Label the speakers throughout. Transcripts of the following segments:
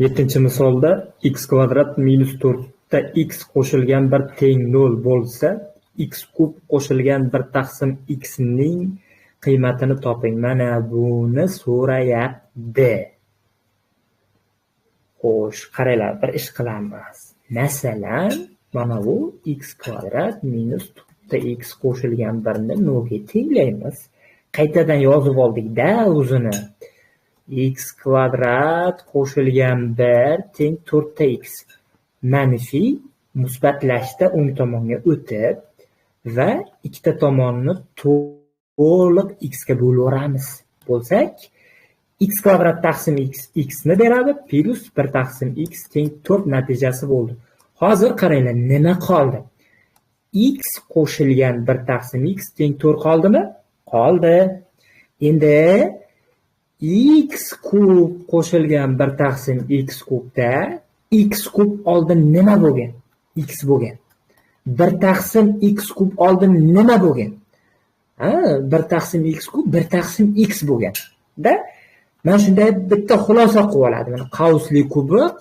Speaker 1: Yettinchi misolda x kvadrat minus 4 x qo'shilgan 1 teng 0 bo'lsa, x kub qo'shilgan 1 taqsim x ning qiymatini toping. Mana buni so'rayapti. Xo'sh, qaranglar, bir ish qilamiz. Masalan, mana bu x kvadrat minus 4 x qo'shilgan 1 ni 0 ga tenglaymiz. Qaytadan yozib oldik-da o'zini. X kvadrat qo'shilgan 1 teng 4x. Manfiy musbatlashda o'ng tomonga o'tib va ikkita tomonni to'liq x ga bo'laveramiz. Bo'lsak, x kvadrat taqsim x ni beradi, plus 1 taqsim x teng 4 natijasi bo'ldi. Hozir qaranglar, nima qoldi? X qo'shilgan 1 taqsim x teng 4 qoldimi? Qoldi. Endi x kub qo'shilgan 1 taqsim x kubda x kub oldin nima bo'lgan? X bo'lgan. 1 taqsim x kub oldin nima bo'lgan? 1 taqsim x kub 1 taqsim x bo'lgan. Da mana shunday bitta xulosa qilib oladi. Mana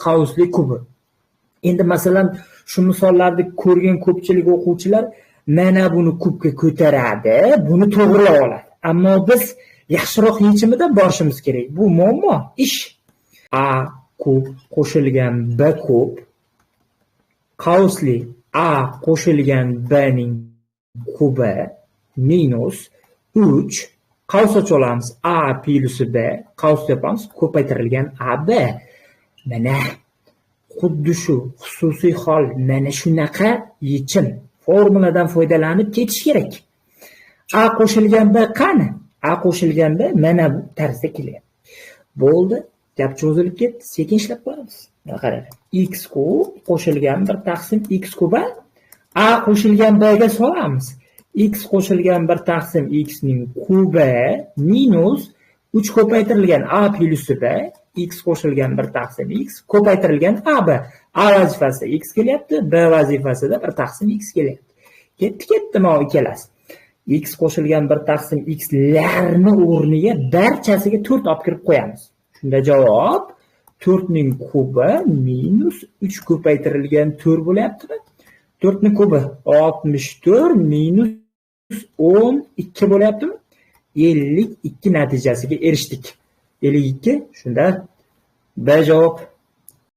Speaker 1: qavsli kubi. Endi masalan, shu misollarni ko'rgan ko'pchilik o'quvchilar mana buni kubga ko'taradi, buni to'g'rilab oladi. Ammo biz yaxshiroq yechimidan borishimiz kerak. Bu muammo ish. A kub qo'shilgan b kub qavsli a qo'shilgan b ning kubi minus 3 qavs ochamiz. A plus b qavs yapamiz, ko'paytirilgan ab. Mana xuddi shu xususiy hol, mana shunaqa yechim formuladan foydalanib ketish kerak. A qo'shilgan b qani? A qo'shilgan b mana bu tarzda kelyapti. Bo'ldi, gap cho'zilib ketdi. Sekin ishlab ko'ramiz. Qarang. X kub qo'shilgan 1 taqsim x kuba a qo'shilgan b ga solamiz. X qo'shilgan 1 taqsim x ning kubi minus 3 ko'paytirilgan a plus b x qo'shilgan 1 taqsim x ko'paytirilgan ab. A vazifasida x kelyapti, b vazifasida 1 taqsim x kelyapti. Ketdi mana ikkalasi. X qo'shilgan 1 taqsim x larni o'rniga barchasiga 4 olib kirib qo'yamiz. Shunda javob 4 ning kubi minus 3 ko'paytirilgan 4 bo'lyaptimi? 4 ning kubi 64 minus 12 bo'lyaptimi? 52 natijasiga erishdik. 52. Shunda B javob.